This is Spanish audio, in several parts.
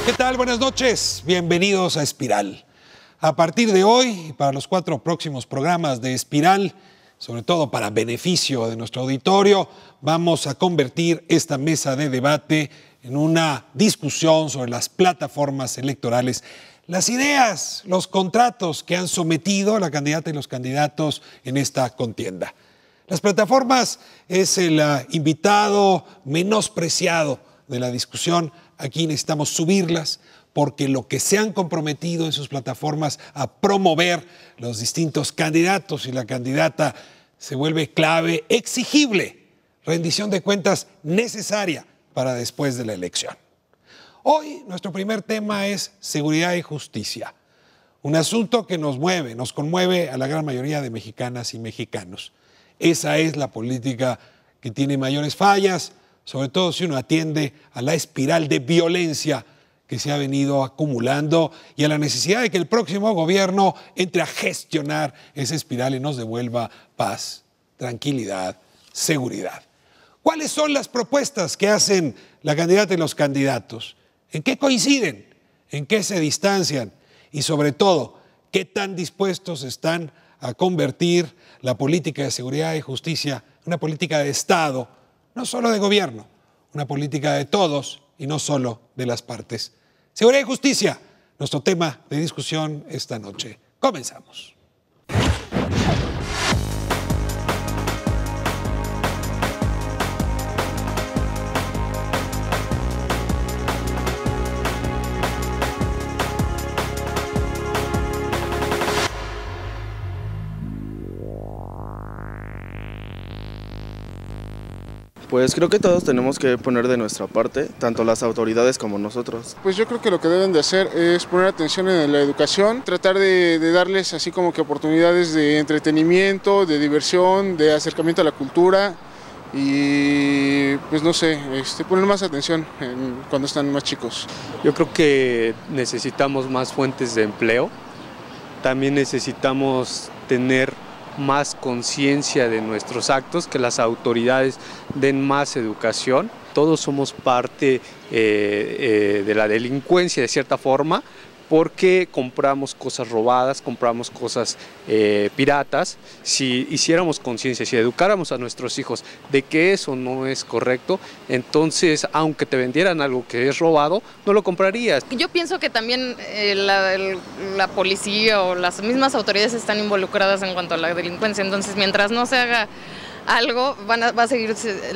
¿Qué tal? Buenas noches. Bienvenidos a Espiral. A partir de hoy, y para los 4 próximos programas de Espiral, sobre todo para beneficio de nuestro auditorio, vamos a convertir esta mesa de debate en una discusión sobre las plataformas electorales, las ideas, los contratos que han sometido a la candidata y los candidatos en esta contienda. Las plataformas es el invitado menospreciado de la discusión. Aquí necesitamos subirlas porque lo que se han comprometido en sus plataformas a promover los distintos candidatos y la candidata se vuelve clave, exigible, rendición de cuentas necesaria para después de la elección. Hoy nuestro primer tema es seguridad y justicia, un asunto que nos mueve, nos conmueve a la gran mayoría de mexicanas y mexicanos. Esa es la política que tiene mayores fallas, sobre todo si uno atiende a la espiral de violencia que se ha venido acumulando y a la necesidad de que el próximo gobierno entre a gestionar esa espiral y nos devuelva paz, tranquilidad, seguridad. ¿Cuáles son las propuestas que hacen la candidata y los candidatos? ¿En qué coinciden? ¿En qué se distancian? Y sobre todo, ¿qué tan dispuestos están a convertir la política de seguridad y justicia en una política de Estado, no solo de gobierno, una política de todos y no solo de las partes? Seguridad y justicia, nuestro tema de discusión esta noche. Comenzamos. Pues creo que todos tenemos que poner de nuestra parte, tanto las autoridades como nosotros. Pues yo creo que lo que deben de hacer es poner atención en la educación, tratar de darles así como que oportunidades de entretenimiento, de diversión, de acercamiento a la cultura y pues no sé, poner más atención cuando están más chicos. Yo creo que necesitamos más fuentes de empleo, también necesitamos tener más conciencia de nuestros actos, que las autoridades den más educación. Todos somos parte de la delincuencia de cierta forma, porque compramos cosas robadas, compramos cosas piratas. Si hiciéramos conciencia, si educáramos a nuestros hijos de que eso no es correcto, entonces aunque te vendieran algo que es robado, no lo comprarías. Yo pienso que también la policía o las mismas autoridades están involucradas en cuanto a la delincuencia, entonces mientras no se haga algo va a seguir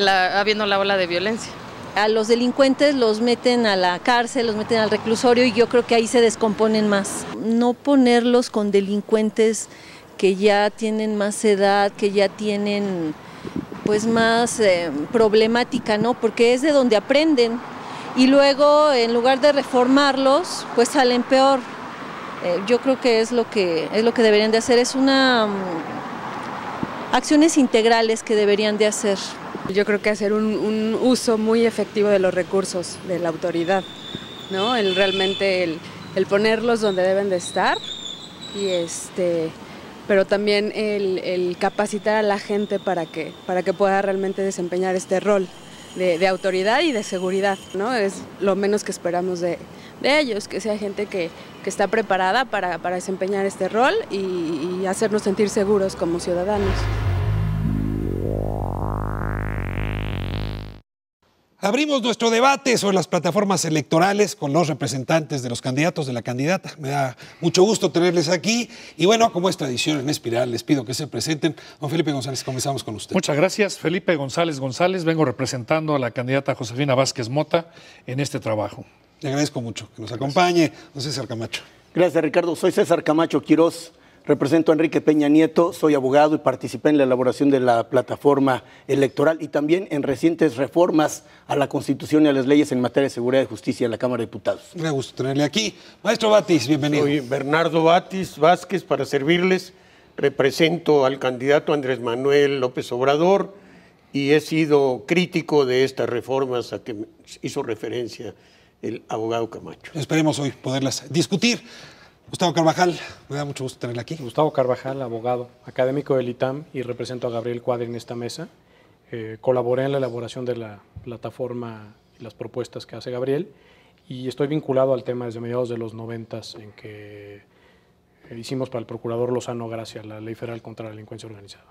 habiendo la ola de violencia. A los delincuentes los meten a la cárcel, los meten al reclusorio y yo creo que ahí se descomponen más. No ponerlos con delincuentes que ya tienen más edad, que ya tienen pues más problemática, ¿no? Porque es de donde aprenden y luego en lugar de reformarlos pues salen peor. Yo creo que es lo que deberían de hacer, es acciones integrales que deberían de hacer. Yo creo que hacer un uso muy efectivo de los recursos de la autoridad, ¿no? Realmente el ponerlos donde deben de estar, pero también el capacitar a la gente para que pueda realmente desempeñar este rol de autoridad y de seguridad, ¿no? Es lo menos que esperamos de ellos, que sea gente que está preparada para desempeñar este rol y hacernos sentir seguros como ciudadanos. Abrimos nuestro debate sobre las plataformas electorales con los representantes de los candidatos, de la candidata. Me da mucho gusto tenerles aquí. Y bueno, como es tradición en Espiral, les pido que se presenten. Don Felipe González, comenzamos con usted. Muchas gracias. Felipe González González, vengo representando a la candidata Josefina Vázquez Mota en este trabajo. Le agradezco mucho que nos acompañe. Don César Camacho. Gracias, Ricardo. Soy César Camacho Quirós. Represento a Enrique Peña Nieto, soy abogado y participé en la elaboración de la plataforma electoral y también en recientes reformas a la Constitución y a las leyes en materia de seguridad y justicia en la Cámara de Diputados. Me da gusto tenerle aquí. Maestro Batis, bienvenido. Soy Bernardo Batis Vázquez, para servirles. Represento al candidato Andrés Manuel López Obrador y he sido crítico de estas reformas a que hizo referencia el abogado Camacho. Esperemos hoy poderlas discutir. Gustavo Carvajal, me da mucho gusto tenerle aquí. Gustavo Carvajal, abogado, académico del ITAM y represento a Gabriel Cuadri en esta mesa. Colaboré en la elaboración de la plataforma y las propuestas que hace Gabriel y estoy vinculado al tema desde mediados de los 90 en que hicimos para el procurador Lozano Gracia la Ley Federal contra la Delincuencia Organizada.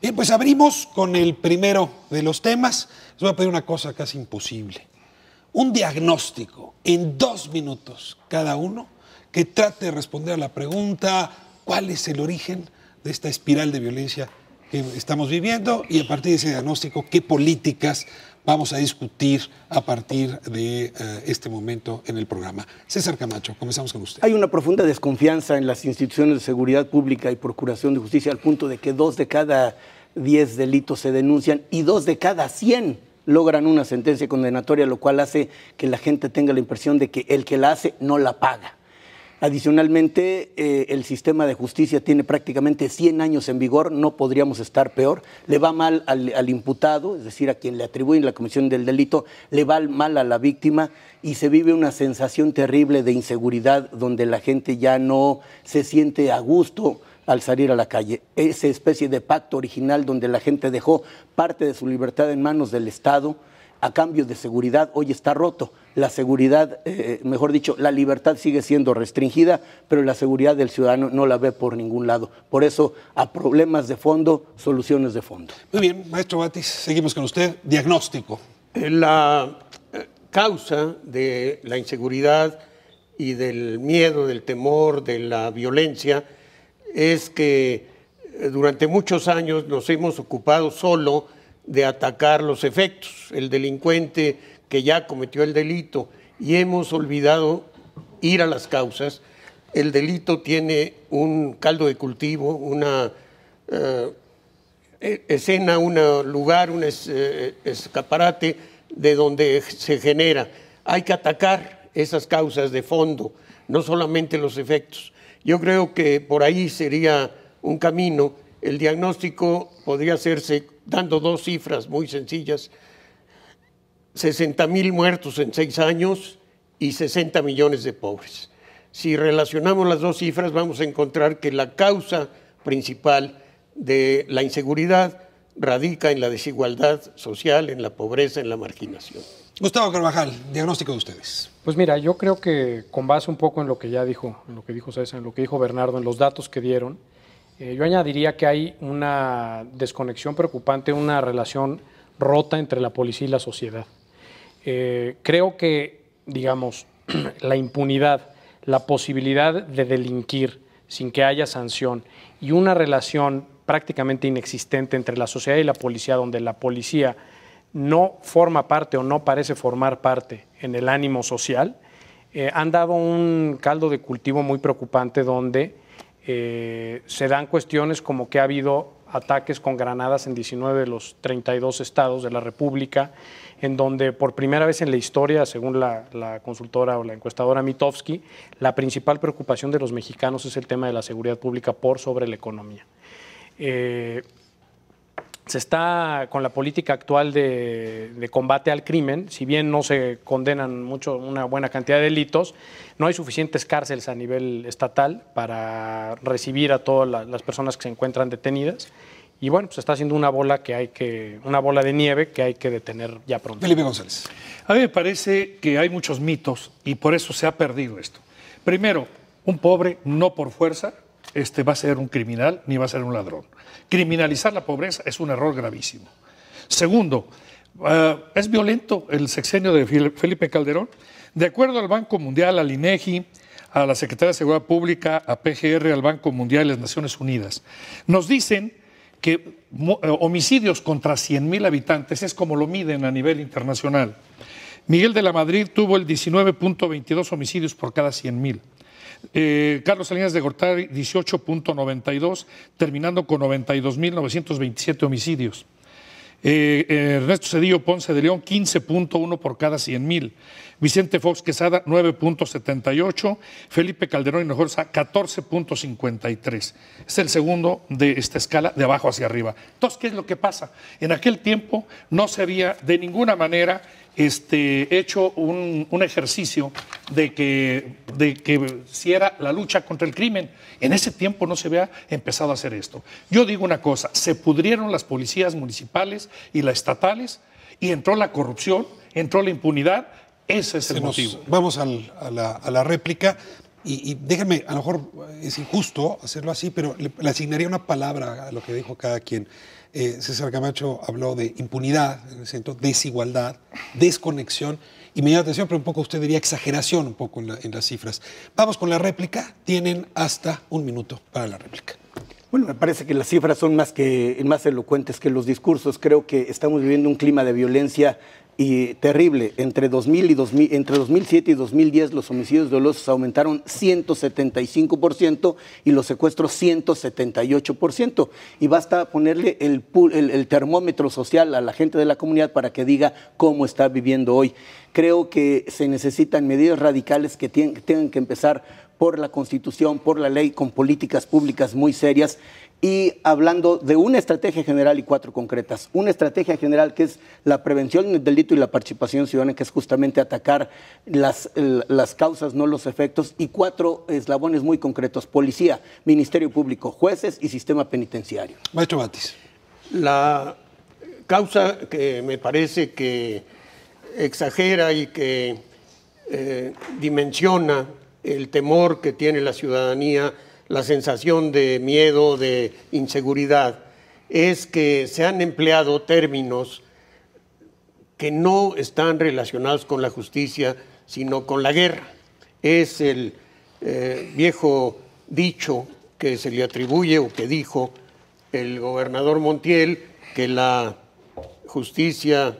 Bien, pues abrimos con el primero de los temas. Les voy a pedir una cosa casi imposible. Un diagnóstico en 2 minutos cada uno que trate de responder a la pregunta ¿cuál es el origen de esta espiral de violencia que estamos viviendo? Y a partir de ese diagnóstico, ¿qué políticas vamos a discutir a partir de este momento en el programa? César Camacho, comenzamos con usted. Hay una profunda desconfianza en las instituciones de seguridad pública y procuración de justicia al punto de que 2 de cada 10 delitos se denuncian y 2 de cada 100 logran una sentencia condenatoria, lo cual hace que la gente tenga la impresión de que el que la hace no la paga. Adicionalmente, el sistema de justicia tiene prácticamente 100 años en vigor, no podríamos estar peor. Le va mal al imputado, es decir, a quien le atribuyen la comisión del delito, le va mal a la víctima y se vive una sensación terrible de inseguridad donde la gente ya no se siente a gusto al salir a la calle. Esa especie de pacto original donde la gente dejó parte de su libertad en manos del Estado a cambio de seguridad, hoy está roto. La seguridad, mejor dicho, la libertad sigue siendo restringida, pero la seguridad del ciudadano no la ve por ningún lado. Por eso, a problemas de fondo, soluciones de fondo. Muy bien, maestro Batis, seguimos con usted. Diagnóstico. La causa de la inseguridad y del miedo, del temor, de la violencia, es que durante muchos años nos hemos ocupado solo de atacar los efectos, el delincuente que ya cometió el delito, y hemos olvidado ir a las causas. El delito tiene un caldo de cultivo, una escena, un lugar, un escaparate de donde se genera. Hay que atacar esas causas de fondo, no solamente los efectos. Yo creo que por ahí sería un camino. El diagnóstico podría hacerse dando 2 cifras muy sencillas: 60,000 muertos en 6 años y 60 millones de pobres. Si relacionamos las 2 cifras, vamos a encontrar que la causa principal de la inseguridad radica en la desigualdad social, en la pobreza, en la marginación. Gustavo Carvajal, diagnóstico de ustedes. Pues mira, yo creo que con base un poco en lo que ya dijo, en lo que dijo César, en lo que dijo Bernardo, en los datos que dieron, yo añadiría que hay una desconexión preocupante, una relación rota entre la policía y la sociedad. Creo que, digamos, la impunidad, la posibilidad de delinquir sin que haya sanción y una relación prácticamente inexistente entre la sociedad y la policía, donde la policía no forma parte o no parece formar parte en el ánimo social, han dado un caldo de cultivo muy preocupante donde se dan cuestiones como que ha habido ataques con granadas en 19 de los 32 estados de la República, en donde por primera vez en la historia, según la consultora o la encuestadora Mitofsky, la principal preocupación de los mexicanos es el tema de la seguridad pública por sobre la economía. Se está con la política actual de combate al crimen, si bien no se condenan una buena cantidad de delitos, no hay suficientes cárceles a nivel estatal para recibir a todas las personas que se encuentran detenidas. Y bueno, pues está haciendo una bola de nieve que hay que detener ya pronto. Felipe González. A mí me parece que hay muchos mitos y por eso se ha perdido esto. Primero, un pobre no por fuerza va a ser un criminal ni va a ser un ladrón. Criminalizar la pobreza es un error gravísimo. Segundo, es violento el sexenio de Felipe Calderón. De acuerdo al Banco Mundial, al INEGI, a la Secretaría de Seguridad Pública, a PGR, al Banco Mundial y a las Naciones Unidas, nos dicen que homicidios contra 100,000 habitantes es como lo miden a nivel internacional. Miguel de la Madrid tuvo el 19.22 homicidios por cada 100,000. Carlos Salinas de Gortari, 18.92, terminando con 92.927 homicidios. Ernesto Zedillo Ponce de León, 15.1 por cada 100,000. Vicente Fox Quesada, 9.78. Felipe Calderón Hinojosa, 14.53. Es el segundo de esta escala, de abajo hacia arriba. Entonces, ¿qué es lo que pasa? En aquel tiempo no se había de ninguna manera hecho un ejercicio de que si era la lucha contra el crimen. En ese tiempo no se había empezado a hacer esto. Yo digo una cosa, se pudrieron las policías municipales y las estatales y entró la corrupción, entró la impunidad Ese es el motivo. Vamos a la réplica y déjenme, a lo mejor es injusto hacerlo así, pero le asignaría una palabra a lo que dijo cada quien. César Camacho habló de impunidad, en el sentido desigualdad, desconexión, y me llama la atención, pero un poco usted diría exageración un poco en las cifras. Vamos con la réplica, tienen hasta 1 minuto para la réplica. Bueno, me parece que las cifras son más elocuentes que los discursos. Creo que estamos viviendo un clima de violencia terrible. Entre 2007 y 2010 los homicidios dolosos aumentaron 175% y los secuestros 178%. Y basta ponerle el termómetro social a la gente de la comunidad para que diga cómo está viviendo hoy. Creo que se necesitan medidas radicales que tengan que empezar por la Constitución, por la ley, con políticas públicas muy serias y hablando de una estrategia general y 4 concretas. Una estrategia general que es la prevención del delito y la participación ciudadana, que es justamente atacar las causas, no los efectos, y 4 eslabones muy concretos: policía, Ministerio Público, jueces y sistema penitenciario. Maestro Batis. La causa que me parece que exagera y que dimensiona el temor que tiene la ciudadanía, la sensación de miedo, de inseguridad, es que se han empleado términos que no están relacionados con la justicia, sino con la guerra. Es el viejo dicho que se le atribuye o que dijo el gobernador Montiel, que la justicia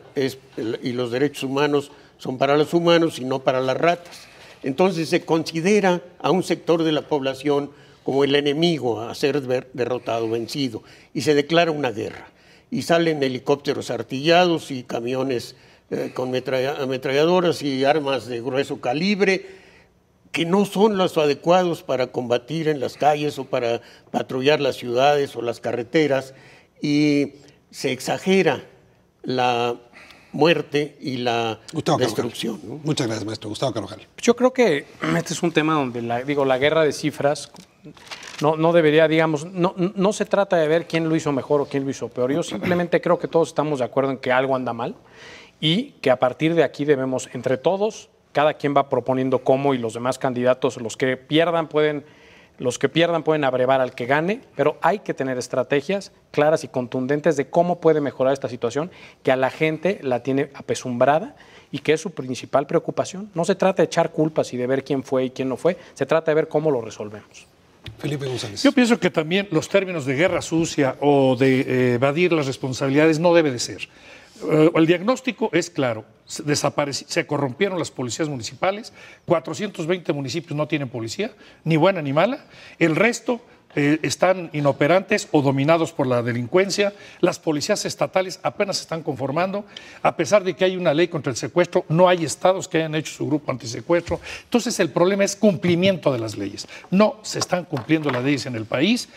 y los derechos humanos son para los humanos y no para las ratas. Entonces se considera a un sector de la población como el enemigo a ser derrotado, vencido, y se declara una guerra. Y salen helicópteros artillados y camiones con ametralladoras y armas de grueso calibre, que no son los adecuados para combatir en las calles o para patrullar las ciudades o las carreteras, y se exagera la muerte y la destrucción, ¿no? Muchas gracias, maestro. Gustavo Carvajal. Yo creo que este es un tema donde la guerra de cifras no debería, digamos, no se trata de ver quién lo hizo mejor o quién lo hizo peor. Yo simplemente creo que todos estamos de acuerdo en que algo anda mal y que a partir de aquí debemos, entre todos, cada quien va proponiendo cómo, y los demás candidatos, los que pierdan pueden abrevar al que gane, pero hay que tener estrategias claras y contundentes de cómo puede mejorar esta situación, que a la gente la tiene apesumbrada y que es su principal preocupación. No se trata de echar culpas y de ver quién fue y quién no fue, se trata de ver cómo lo resolvemos. Felipe González. Yo pienso que también los términos de guerra sucia o de evadir las responsabilidades no debe de ser. El diagnóstico es claro, se corrompieron las policías municipales, 420 municipios no tienen policía, ni buena ni mala, el resto están inoperantes o dominados por la delincuencia, las policías estatales apenas se están conformando, a pesar de que hay una ley contra el secuestro, no hay estados que hayan hecho su grupo antisecuestro. Entonces el problema es cumplimiento de las leyes, no se están cumpliendo las leyes en el país.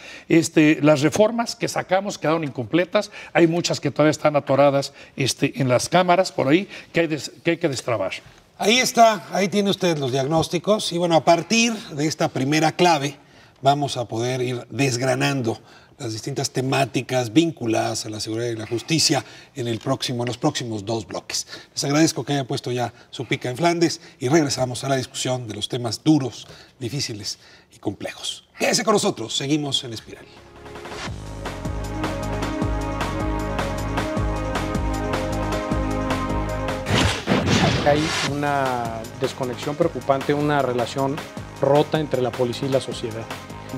Las reformas que sacamos quedaron incompletas, hay muchas que todavía están atoradas en las cámaras por ahí que hay que destrabar. Ahí está, ahí tiene usted los diagnósticos y bueno, a partir de esta primera clave vamos a poder ir desgranando las distintas temáticas vinculadas a la seguridad y la justicia en los próximos 2 bloques. Les agradezco que hayan puesto ya su pica en Flandes y regresamos a la discusión de los temas duros, difíciles y complejos. Quédese con nosotros, seguimos en Espiral. Hay una desconexión preocupante, una relación rota entre la policía y la sociedad.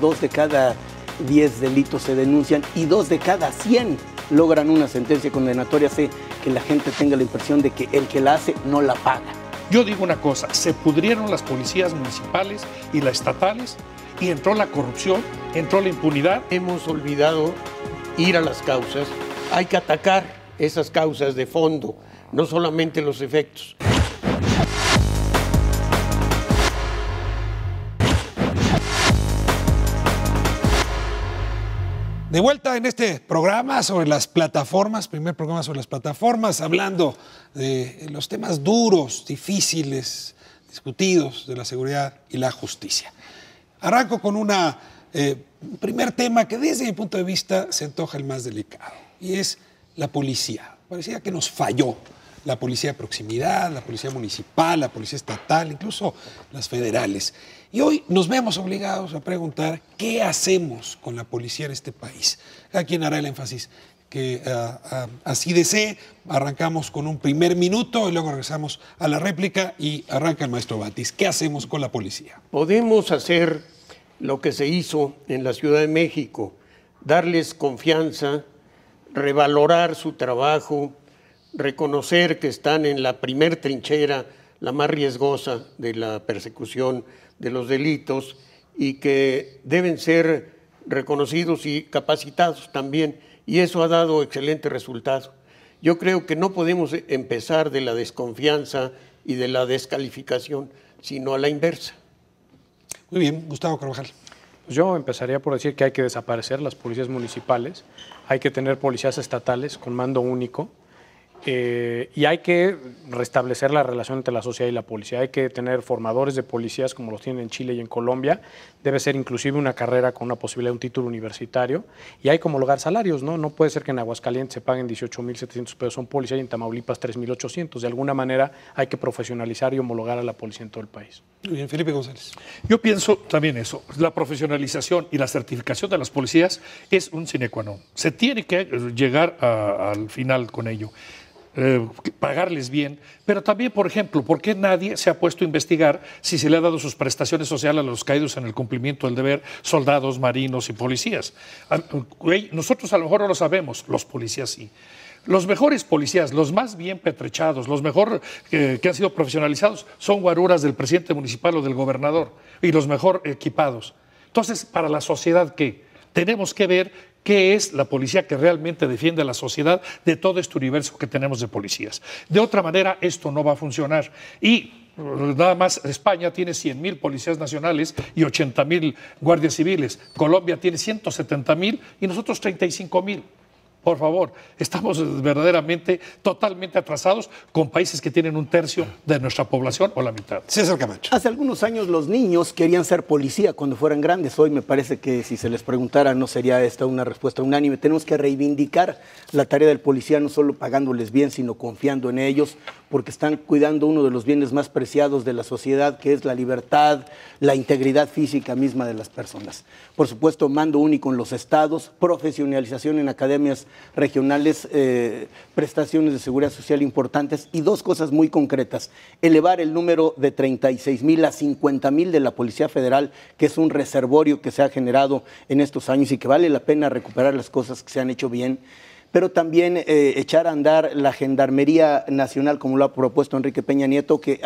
2 de cada 10 delitos se denuncian y 2 de cada 100 logran una sentencia condenatoria. Hace que la gente tenga la impresión de que el que la hace no la paga. Yo digo una cosa, se pudrieron las policías municipales y las estatales y entró la corrupción, entró la impunidad. Hemos olvidado ir a las causas, hay que atacar esas causas de fondo, no solamente los efectos. De vuelta en este programa sobre las plataformas, primer programa sobre las plataformas, hablando de los temas duros, difíciles, discutidos de la seguridad y la justicia. Arranco con un primer tema que desde mi punto de vista se antoja el más delicado, y es la policía. Parecía que nos falló la policía de proximidad, la policía municipal, la policía estatal, incluso las federales. Y hoy nos vemos obligados a preguntar qué hacemos con la policía en este país. Cada quien hará el énfasis que así desee. Arrancamos con un primer minuto y luego regresamos a la réplica y arranca el maestro Batis. ¿Qué hacemos con la policía? Podemos hacer lo que se hizo en la Ciudad de México, darles confianza, revalorar su trabajo, reconocer que están en la primer trinchera, la más riesgosa de la persecución de los delitos y que deben ser reconocidos y capacitados también, y eso ha dado excelente resultado. Yo creo que no podemos empezar de la desconfianza y de la descalificación, sino a la inversa. Muy bien, Gustavo Carvajal. Yo empezaría por decir que hay que desaparecer las policías municipales, hay que tener policías estatales con mando único, y hay que restablecer la relación entre la sociedad y la policía. Hay que tener formadores de policías como los tienen en Chile y en Colombia. Debe ser inclusive una carrera con una posibilidad de un título universitario. Y hay que homologar salarios, ¿no? No puede ser que en Aguascalientes se paguen 18,700 pesos a un policía y en Tamaulipas 3,800. De alguna manera hay que profesionalizar y homologar a la policía en todo el país. Muy bien, Felipe González. Yo pienso también eso. La profesionalización y la certificación de las policías es un sine qua non. Se tiene que llegar al final con ello. Pagarles bien, pero también, por ejemplo, ¿por qué nadie se ha puesto a investigar si se le ha dado sus prestaciones sociales a los caídos en el cumplimiento del deber, soldados, marinos y policías? Nosotros a lo mejor no lo sabemos, los policías sí. Los mejores policías, los más bien pertrechados, los mejor que han sido profesionalizados, son guaruras del presidente municipal o del gobernador, y los mejor equipados. Entonces, para la sociedad, ¿qué? Tenemos que ver qué es la policía que realmente defiende a la sociedad de todo este universo que tenemos de policías. De otra manera, esto no va a funcionar. Y nada más, España tiene 100,000 policías nacionales y 80,000 guardias civiles. Colombia tiene 170,000 y nosotros 35,000. Por favor, estamos verdaderamente totalmente atrasados con países que tienen un tercio de nuestra población o la mitad. César Camacho. Hace algunos años los niños querían ser policía cuando fueran grandes. Hoy me parece que si se les preguntara no sería esta una respuesta unánime. Tenemos que reivindicar la tarea del policía, no solo pagándoles bien, sino confiando en ellos, porque están cuidando uno de los bienes más preciados de la sociedad, que es la libertad, la integridad física misma de las personas. Por supuesto, mando único en los estados, profesionalización en academias regionales, prestaciones de seguridad social importantes y dos cosas muy concretas: elevar el número de 36,000 a 50,000 de la Policía Federal, que es un reservorio que se ha generado en estos años y que vale la pena recuperar las cosas que se han hecho bien, pero también echar a andar la Gendarmería Nacional, como lo ha propuesto Enrique Peña Nieto, que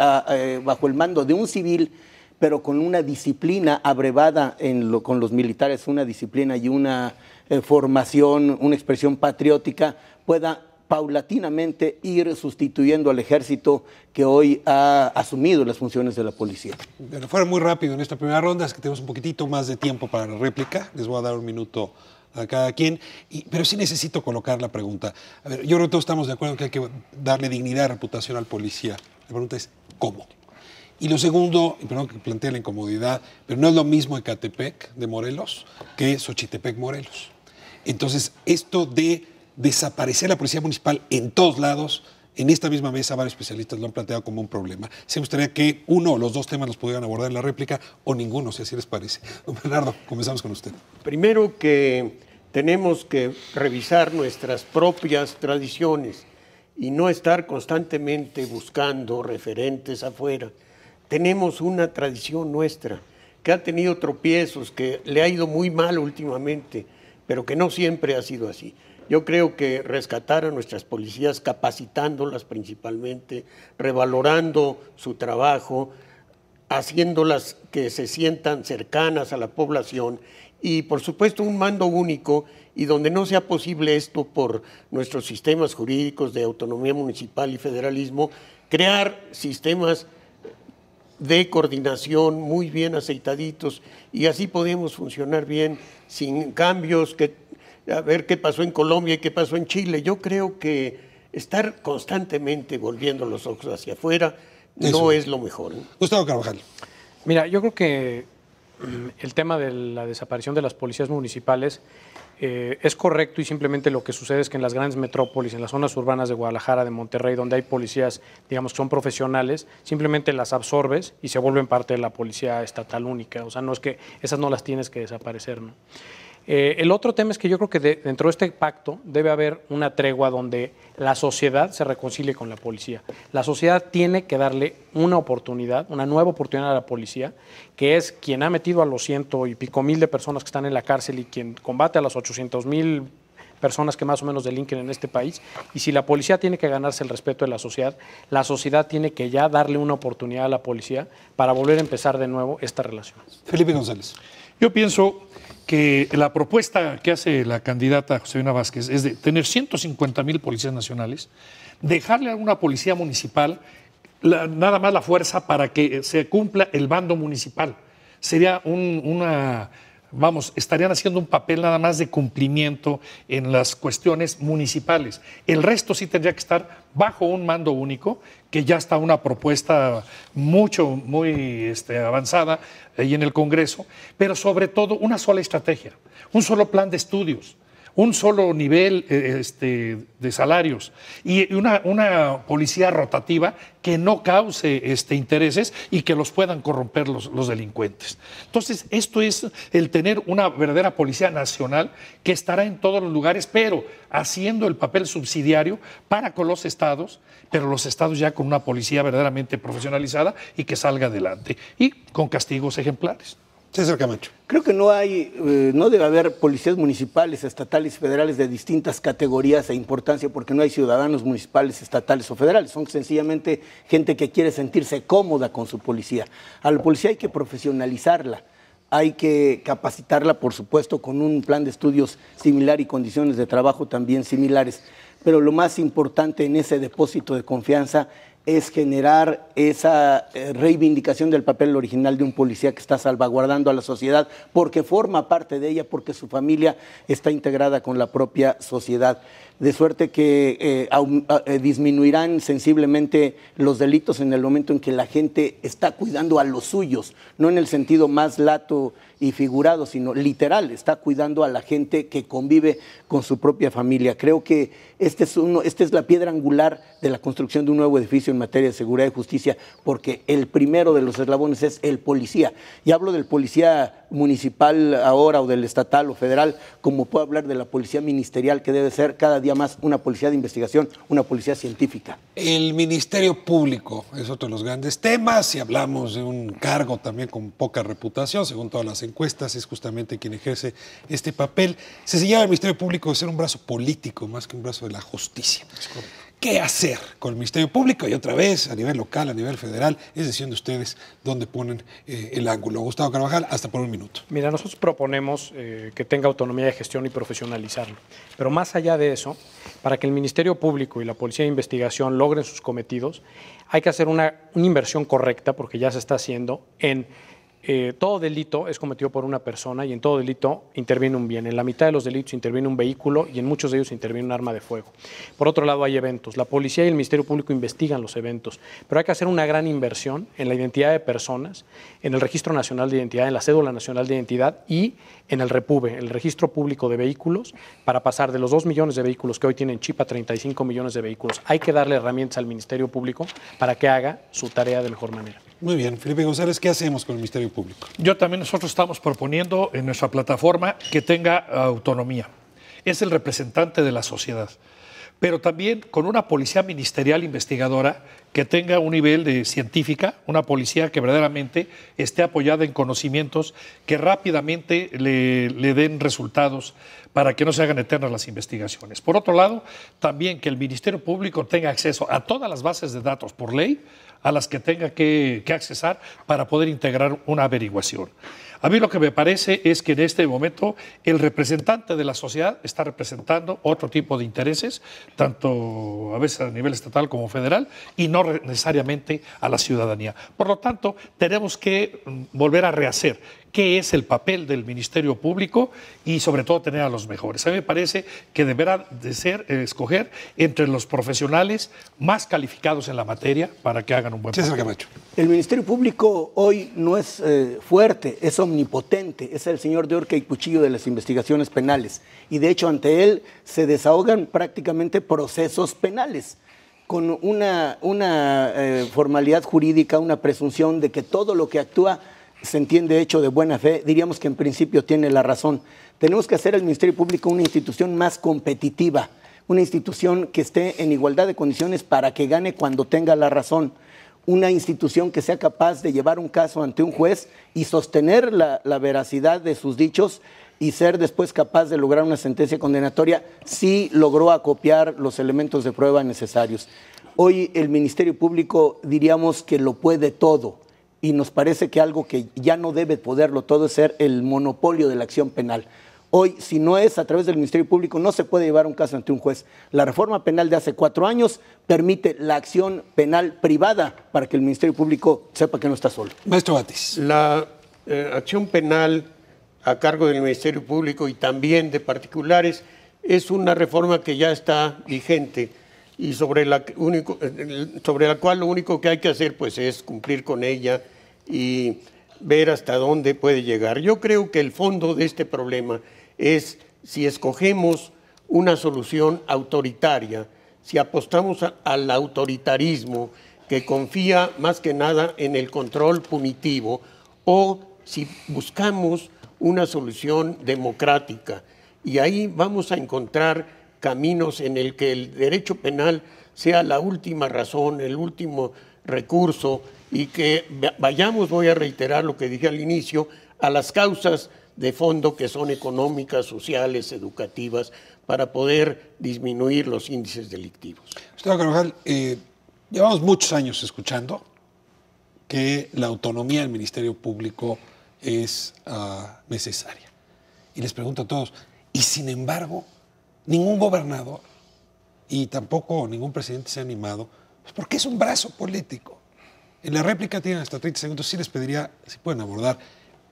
bajo el mando de un civil, pero con una disciplina abrevada con los militares, una disciplina y una formación, una expresión patriótica, pueda paulatinamente ir sustituyendo al ejército que hoy ha asumido las funciones de la policía. Pero fuera muy rápido en esta primera ronda, es que tenemos un poquitito más de tiempo para la réplica. Les voy a dar un minuto a cada quien, pero sí necesito colocar la pregunta. A ver, yo creo que todos estamos de acuerdo que hay que darle dignidad y reputación al policía. La pregunta es, ¿cómo? Y lo segundo, y perdón que plantee la incomodidad, pero no es lo mismo Ecatepec de Morelos que Xochitepec Morelos. Entonces, esto de desaparecer la policía municipal en todos lados, en esta misma mesa varios especialistas lo han planteado como un problema. Se gustaría que uno o los dos temas los pudieran abordar en la réplica o ninguno, si así les parece. Don Bernardo, comenzamos con usted. Primero que tenemos que revisar nuestras propias tradiciones y no estar constantemente buscando referentes afuera. Tenemos una tradición nuestra que ha tenido tropiezos, que le ha ido muy mal últimamente, pero que no siempre ha sido así. Yo creo que rescatar a nuestras policías, capacitándolas principalmente, revalorando su trabajo, haciéndolas que se sientan cercanas a la población y, por supuesto, un mando único, y donde no sea posible esto por nuestros sistemas jurídicos de autonomía municipal y federalismo, crear sistemas de coordinación muy bien aceitaditos, y así podemos funcionar bien sin cambios, a ver qué pasó en Colombia y qué pasó en Chile. Yo creo que estar constantemente volviendo los ojos hacia afuera no es lo mejor, ¿eh? Gustavo Carvajal. Mira, yo creo que el tema de la desaparición de las policías municipales es correcto, y simplemente lo que sucede es que en las grandes metrópolis, en las zonas urbanas de Guadalajara, de Monterrey, donde hay policías, digamos, que son profesionales, simplemente las absorbes y se vuelven parte de la policía estatal única. O sea, no es que esas no las tienes que desaparecer, ¿no? El otro tema es que yo creo que dentro de este pacto debe haber una tregua donde la sociedad se reconcilie con la policía. La sociedad tiene que darle una oportunidad, una nueva oportunidad a la policía, que es quien ha metido a los 100 y pico mil de personas que están en la cárcel y quien combate a las 800,000 personas que más o menos delinquen en este país. Y si la policía tiene que ganarse el respeto de la sociedad tiene que ya darle una oportunidad a la policía para volver a empezar de nuevo esta relación. Felipe González. Yo pienso que la propuesta que hace la candidata Josefina Vázquez es de tener 150,000 policías nacionales, dejarle a una policía municipal nada más la fuerza para que se cumpla el bando municipal. Sería estarían haciendo un papel nada más de cumplimiento en las cuestiones municipales. El resto sí tendría que estar bajo un mando único, que ya está una propuesta muy avanzada ahí en el Congreso, pero sobre todo una sola estrategia, un solo plan de estudios, un solo nivel de salarios y una policía rotativa que no cause intereses y que los puedan corromper los delincuentes. Entonces, esto es el tener una verdadera policía nacional que estará en todos los lugares, pero haciendo el papel subsidiario para con los estados, pero los estados ya con una policía verdaderamente profesionalizada y que salga adelante y con castigos ejemplares. César Camacho. Creo que no debe haber policías municipales, estatales y federales de distintas categorías e importancia, porque no hay ciudadanos municipales, estatales o federales. Son sencillamente gente que quiere sentirse cómoda con su policía. A la policía hay que profesionalizarla, hay que capacitarla, por supuesto, con un plan de estudios similar y condiciones de trabajo también similares. Pero lo más importante en ese depósito de confianza es generar esa reivindicación del papel original de un policía que está salvaguardando a la sociedad porque forma parte de ella, porque su familia está integrada con la propia sociedad. De suerte que disminuirán sensiblemente los delitos en el momento en que la gente está cuidando a los suyos, no en el sentido más lato y figurado, sino literal, está cuidando a la gente que convive con su propia familia. Creo que esta es la piedra angular de la construcción de un nuevo edificio en materia de seguridad y justicia, porque el primero de los eslabones es el policía. Y hablo del policía municipal ahora, o del estatal o federal, como puedo hablar de la policía ministerial, que debe ser cada día más una policía de investigación, una policía científica. El Ministerio Público es otro de los grandes temas. Si hablamos de un cargo también con poca reputación, según todas las encuestas, es justamente quien ejerce este papel. Se señala el Ministerio Público de ser un brazo político más que un brazo de la justicia. ¿Qué hacer con el Ministerio Público? Y otra vez, a nivel local, a nivel federal, es decisión de ustedes dónde ponen el ángulo. Gustavo Carvajal, hasta por un minuto. Mira, nosotros proponemos que tenga autonomía de gestión y profesionalizarlo. Pero más allá de eso, para que el Ministerio Público y la Policía de Investigación logren sus cometidos, hay que hacer una inversión correcta, porque ya se está haciendo, en todo delito es cometido por una persona y en todo delito interviene un bien. En la mitad de los delitos interviene un vehículo y en muchos de ellos interviene un arma de fuego. Por otro lado, hay eventos. La policía y el Ministerio Público investigan los eventos, pero hay que hacer una gran inversión en la identidad de personas, en el Registro Nacional de Identidad, en la Cédula Nacional de Identidad y en el REPUVE, el Registro Público de Vehículos, para pasar de los 2 millones de vehículos que hoy tienen chip a 35 millones de vehículos. Hay que darle herramientas al Ministerio Público para que haga su tarea de mejor manera. Muy bien. Felipe González, ¿qué hacemos con el Ministerio Público? Nosotros estamos proponiendo en nuestra plataforma que tenga autonomía. Es el representante de la sociedad, pero también con una policía ministerial investigadora que tenga un nivel de científica, una policía que verdaderamente esté apoyada en conocimientos que rápidamente le den resultados para que no se hagan eternas las investigaciones. Por otro lado, también que el Ministerio Público tenga acceso a todas las bases de datos por ley a las que tenga que accesar para poder integrar una averiguación. A mí lo que me parece es que en este momento el representante de la sociedad está representando otro tipo de intereses, tanto a veces a nivel estatal como federal, y no necesariamente a la ciudadanía. Por lo tanto, tenemos que volver a rehacer qué es el papel del Ministerio Público y sobre todo tener a los mejores. A mí me parece que deberá de ser escoger entre los profesionales más calificados en la materia para que hagan un buen César Camacho. El Ministerio Público hoy no es fuerte, es omnipotente, es el señor de horca y cuchillo de las investigaciones penales. Y de hecho ante él se desahogan prácticamente procesos penales, con una formalidad jurídica, una presunción de que todo lo que actúa se entiende hecho de buena fe. Diríamos que en principio tiene la razón. Tenemos que hacer al Ministerio Público una institución más competitiva, una institución que esté en igualdad de condiciones para que gane cuando tenga la razón, una institución que sea capaz de llevar un caso ante un juez y sostener la veracidad de sus dichos y ser después capaz de lograr una sentencia condenatoria si logró acopiar los elementos de prueba necesarios. Hoy el Ministerio Público diríamos que lo puede todo y nos parece que algo que ya no debe poderlo todo es ser el monopolio de la acción penal. Hoy, si no es a través del Ministerio Público, no se puede llevar un caso ante un juez. La reforma penal de hace 4 años permite la acción penal privada para que el Ministerio Público sepa que no está solo. Maestro Batis. La acción penal a cargo del Ministerio Público y también de particulares es una reforma que ya está vigente y sobre la cual lo único que hay que hacer pues es cumplir con ella y ver hasta dónde puede llegar. Yo creo que el fondo de este problema es si escogemos una solución autoritaria, si apostamos al autoritarismo que confía más que nada en el control punitivo o si buscamos una solución democrática. Y ahí vamos a encontrar caminos en el que el derecho penal sea la última razón, el último recurso y que vayamos, voy a reiterar lo que dije al inicio, a las causas de fondo que son económicas, sociales, educativas, para poder disminuir los índices delictivos. Gustavo Carvajal, llevamos muchos años escuchando que la autonomía del Ministerio Público es necesaria. Y les pregunto a todos, y sin embargo, ningún gobernador y tampoco ningún presidente se ha animado, pues porque es un brazo político. En la réplica tienen hasta 30 segundos, sí les pediría, si pueden abordar,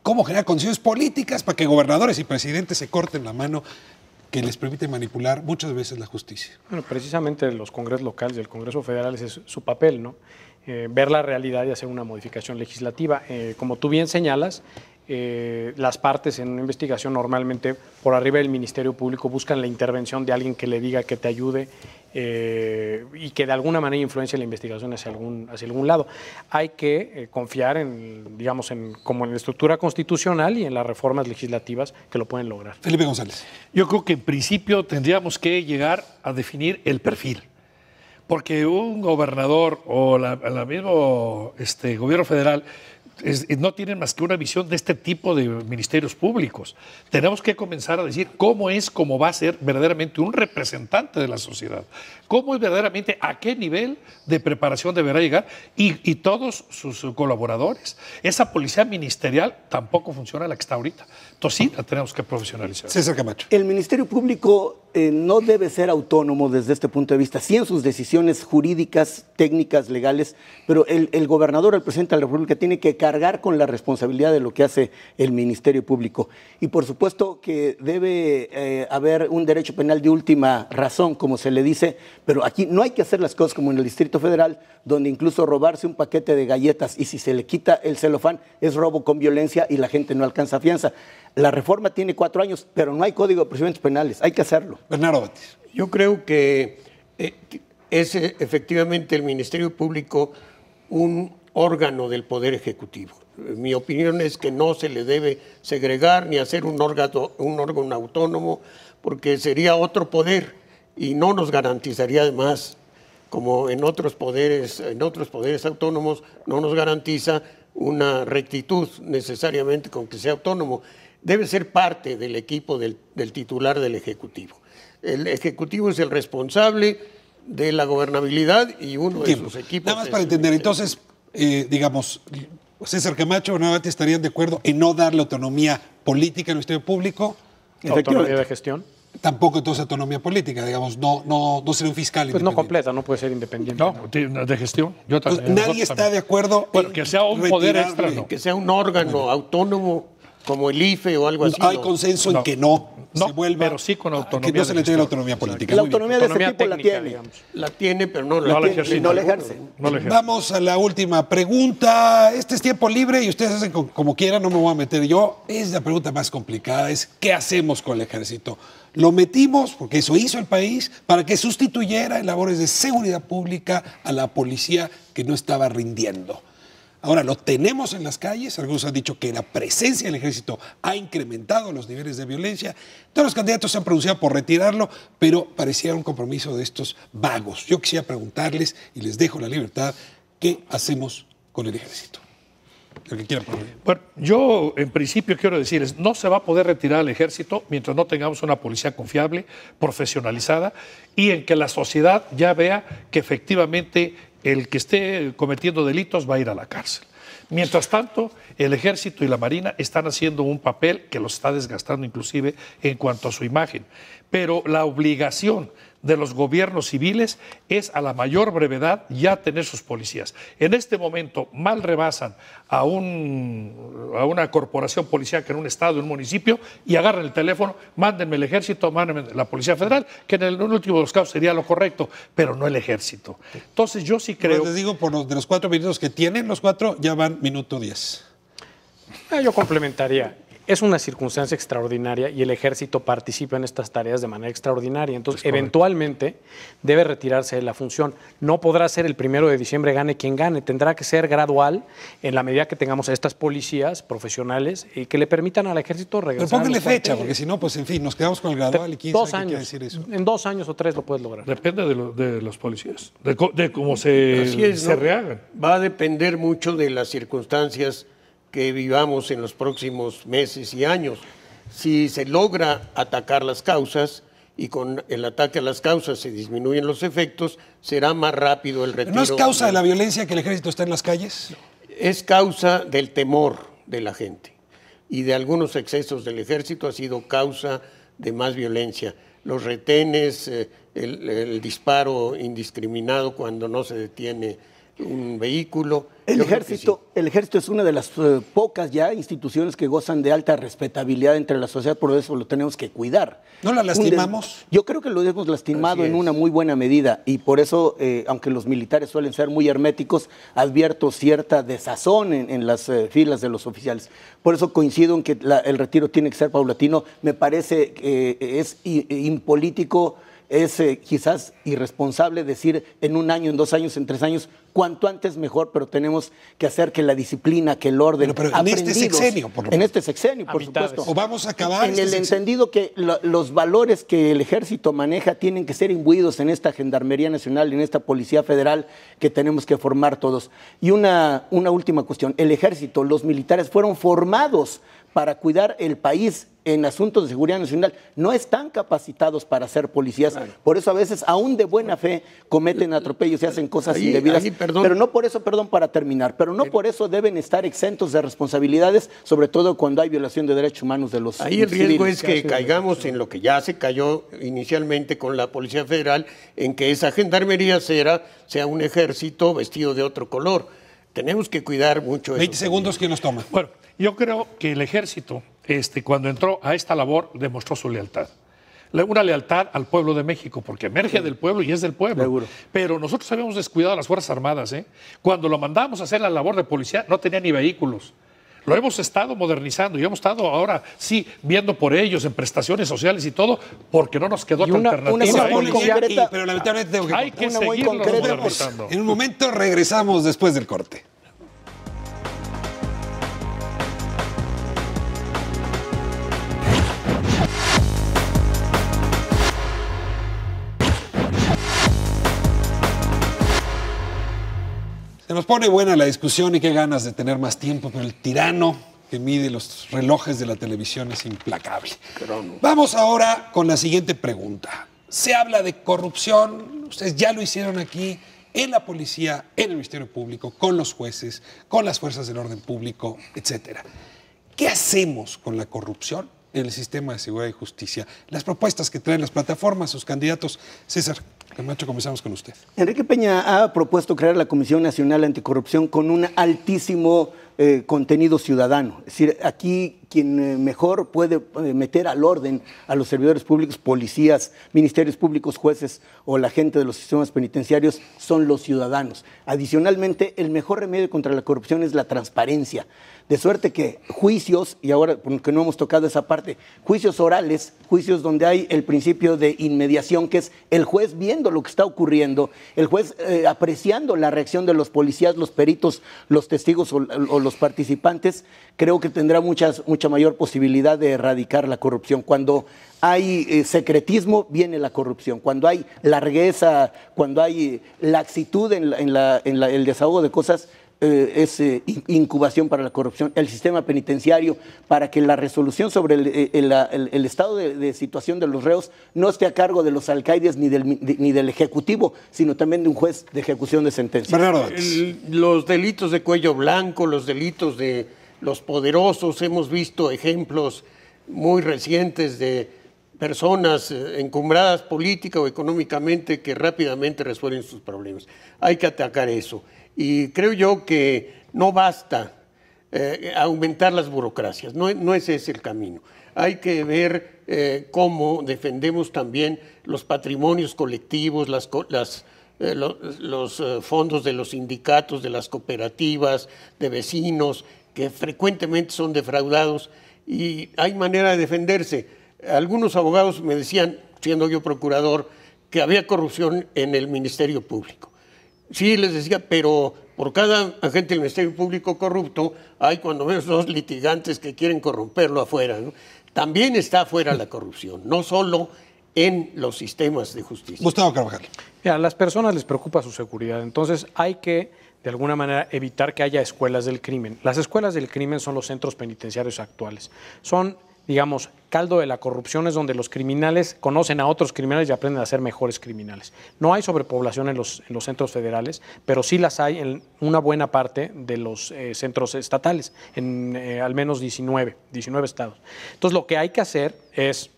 cómo generar condiciones políticas para que gobernadores y presidentes se corten la mano que les permite manipular muchas veces la justicia. Bueno, precisamente los congresos locales y el Congreso Federal ese es su papel, ¿no? Ver la realidad y hacer una modificación legislativa. Como tú bien señalas, las partes en una investigación normalmente por arriba del Ministerio Público buscan la intervención de alguien que le diga que te ayude y que de alguna manera influencie la investigación hacia algún lado. Hay que confiar como en la estructura constitucional y en las reformas legislativas que lo pueden lograr. Felipe González. Yo creo que en principio tendríamos que llegar a definir el perfil. Porque un gobernador o el mismo gobierno federal no tienen más que una visión de este tipo de ministerios públicos. Tenemos que comenzar a decir cómo va a ser verdaderamente un representante de la sociedad, cómo es verdaderamente, a qué nivel de preparación deberá llegar y todos sus colaboradores. Esa policía ministerial tampoco funciona la que está ahorita. Entonces sí, la tenemos que profesionalizar. César Camacho. El Ministerio Público no debe ser autónomo desde este punto de vista, sí en sus decisiones jurídicas, técnicas, legales, pero el gobernador, el presidente de la República, tiene que cargar con la responsabilidad de lo que hace el Ministerio Público. Y por supuesto que debe haber un derecho penal de última razón, como se le dice, pero aquí no hay que hacer las cosas como en el Distrito Federal, donde incluso robarse un paquete de galletas y si se le quita el celofán es robo con violencia y la gente no alcanza fianza. La reforma tiene 4 años, pero no hay código de procedimientos penales, hay que hacerlo. Bernardo Batis. Yo creo que es efectivamente el Ministerio Público un órgano del Poder Ejecutivo. Mi opinión es que no se le debe segregar ni hacer un órgano autónomo, porque sería otro poder y no nos garantizaría además, como en otros poderes autónomos, no nos garantiza una rectitud necesariamente con que sea autónomo. Debe ser parte del equipo del titular del Ejecutivo. El Ejecutivo es el responsable de la gobernabilidad y uno de sus equipos. Nada más para entender, entonces, digamos, César Camacho, Bernardo Batis, ¿estarían de acuerdo en no darle autonomía política al Ministerio Público? Autonomía de gestión. Tampoco entonces autonomía política, digamos, no ser un fiscal independiente. Pues no completa, no puede ser independiente. No, de gestión. Yo también, nadie está de acuerdo que sea un poder extra, que sea un órgano autónomo como el IFE o algo así. Hay consenso en que se vuelva, pero sí con autonomía. Que no se le entregue la autonomía política. La autonomía de ese tipo la tiene. Digamos. La tiene, pero no La la tiene y no la ejerce. Vamos a la última pregunta. Este es tiempo libre y ustedes hacen como quieran, no me voy a meter yo. Es la pregunta más complicada, es ¿qué hacemos con el ejército? Lo metimos, porque eso hizo el país, para que sustituyera en labores de seguridad pública a la policía que no estaba rindiendo. Ahora, lo tenemos en las calles, algunos han dicho que la presencia del ejército ha incrementado los niveles de violencia. Todos los candidatos se han pronunciado por retirarlo, pero parecía un compromiso de estos vagos. Yo quisiera preguntarles, y les dejo la libertad, ¿qué hacemos con el ejército? El que quiera poner. Bueno, yo en principio quiero decirles, no se va a poder retirar el ejército mientras no tengamos una policía confiable, profesionalizada, y en que la sociedad ya vea que efectivamente el que esté cometiendo delitos va a ir a la cárcel. Mientras tanto, el Ejército y la Marina están haciendo un papel que los está desgastando inclusive en cuanto a su imagen. Pero la obligación de los gobiernos civiles es a la mayor brevedad ya tener sus policías. En este momento mal rebasan a una corporación policíaca en un estado, en un municipio, y agarran el teléfono, mándenme el ejército, mándenme la Policía Federal, que en el último de los casos sería lo correcto, pero no el ejército. Entonces yo sí creo... Les digo, de los 4 minutos que tienen, los 4 ya van minuto 10. Yo complementaría. Es una circunstancia extraordinaria y el ejército participa en estas tareas de manera extraordinaria. Entonces, eventualmente debe retirarse de la función. No podrá ser el 1 de diciembre gane quien gane. Tendrá que ser gradual en la medida que tengamos a estas policías profesionales y que le permitan al ejército regresar. Pero póngale fecha, porque si no, pues en fin, nos quedamos con el gradual y quién sabe qué quiere decir eso. En 2 años o 3 lo puedes lograr. Depende de los policías, de cómo se rehagan. Va a depender mucho de las circunstancias que vivamos en los próximos meses y años. Si se logra atacar las causas y con el ataque a las causas se disminuyen los efectos, será más rápido el retiro. ¿No es causa de la violencia que el ejército está en las calles? Es causa del temor de la gente y de algunos excesos del ejército ha sido causa de más violencia. Los retenes, el disparo indiscriminado cuando no se detiene un vehículo. El ejército es una de las pocas ya instituciones que gozan de alta respetabilidad entre la sociedad, por eso lo tenemos que cuidar. ¿No la lastimamos? Yo creo que lo hemos lastimado en una muy buena medida y por eso, aunque los militares suelen ser muy herméticos, advierto cierta desazón en las filas de los oficiales. Por eso coincido en que el retiro tiene que ser paulatino. Me parece que es impolítico, es quizás irresponsable decir en 1 año, en 2 años, en 3 años, cuanto antes mejor, pero tenemos que hacer que la disciplina, que el orden... Pero en este sexenio, por lo menos. En este sexenio, por supuesto. O vamos a acabar en el entendido que los valores que el ejército maneja tienen que ser imbuidos en esta Gendarmería Nacional, en esta Policía Federal que tenemos que formar todos. Y una última cuestión. El ejército, los militares fueron formados para cuidar el país en asuntos de seguridad nacional, no están capacitados para ser policías. Claro. Por eso a veces, aún de buena fe, cometen atropellos y hacen cosas indebidas. Pero no por eso, para terminar, pero no por eso deben estar exentos de responsabilidades, sobre todo cuando hay violación de derechos humanos de los civiles. Ahí el riesgo es que caigamos en lo que ya se cayó inicialmente con la Policía Federal, en que esa gendarmería sea un ejército vestido de otro color. Tenemos que cuidar mucho eso. 20 segundos, ¿quién nos toma? Bueno, yo creo que el ejército, cuando entró a esta labor, demostró su lealtad. Una lealtad al pueblo de México, porque emerge del pueblo y es del pueblo. Seguro. Pero nosotros habíamos descuidado a las Fuerzas Armadas. Cuando lo mandamos a hacer la labor de policía, no tenía ni vehículos. Lo hemos estado modernizando y hemos estado ahora, sí, viendo por ellos en prestaciones sociales y todo, porque no nos quedó otra alternativa. Pero lamentablemente tengo que hay que seguirlos modernizando. En un momento regresamos después del corte. Se nos pone buena la discusión y qué ganas de tener más tiempo, pero el tirano que mide los relojes de la televisión es implacable. Vamos ahora con la siguiente pregunta. Se habla de corrupción, ustedes ya lo hicieron aquí, en la policía, en el Ministerio Público, con los jueces, con las fuerzas del orden público, etcétera. ¿Qué hacemos con la corrupción en el sistema de seguridad y justicia? Las propuestas que traen las plataformas, sus candidatos. César Camacho, comenzamos con usted. Enrique Peña ha propuesto crear la Comisión Nacional Anticorrupción con un altísimo contenido ciudadano. Es decir, aquí quien mejor puede meter al orden a los servidores públicos, policías, ministerios públicos, jueces o la gente de los sistemas penitenciarios son los ciudadanos. Adicionalmente, el mejor remedio contra la corrupción es la transparencia. De suerte que juicios, y ahora porque no hemos tocado esa parte, juicios orales, juicios donde hay el principio de inmediación, que es el juez viendo lo que está ocurriendo, el juez apreciando la reacción de los policías, los peritos, los testigos o los participantes, creo que tendrá mucha mayor posibilidad de erradicar la corrupción. Cuando hay secretismo, viene la corrupción. Cuando hay largueza, cuando hay laxitud en el desahogo de cosas, es incubación para la corrupción. El sistema penitenciario, para que la resolución sobre el estado de situación de los reos no esté a cargo de los alcaides ni del Ejecutivo, sino también de un juez de ejecución de sentencia. Los delitos de cuello blanco, los delitos de los poderosos, hemos visto ejemplos muy recientes de personas encumbradas política o económicamente que rápidamente resuelven sus problemas. Hay que atacar eso. Y creo yo que no basta aumentar las burocracias, no ese es el camino. Hay que ver cómo defendemos también los patrimonios colectivos, los fondos de los sindicatos, de las cooperativas, de vecinos, que frecuentemente son defraudados y hay manera de defenderse. Algunos abogados me decían, siendo yo procurador, que había corrupción en el Ministerio Público. Sí, les decía, pero por cada agente del Ministerio Público corrupto hay cuando menos 2 litigantes que quieren corromperlo afuera, ¿no? También está afuera la corrupción, no solo en los sistemas de justicia. Gustavo Carvajal. A las personas les preocupa su seguridad, entonces hay que, de alguna manera, evitar que haya escuelas del crimen. Las escuelas del crimen son los centros penitenciarios actuales. Son, digamos, caldo de la corrupción, es donde los criminales conocen a otros criminales y aprenden a ser mejores criminales. No hay sobrepoblación en los centros federales, pero sí las hay en una buena parte de los centros estatales, en al menos 19 estados. Entonces, lo que hay que hacer es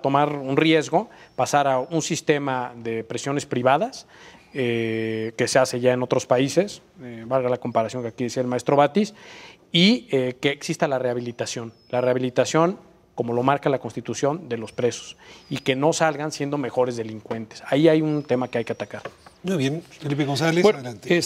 tomar un riesgo, pasar a un sistema de prisiones privadas, que se hace ya en otros países, valga la comparación que aquí decía el maestro Batis, y que exista la rehabilitación. La rehabilitación, como lo marca la Constitución, de los presos, y que no salgan siendo mejores delincuentes. Ahí hay un tema que hay que atacar. Muy bien, Felipe González, bueno, adelante.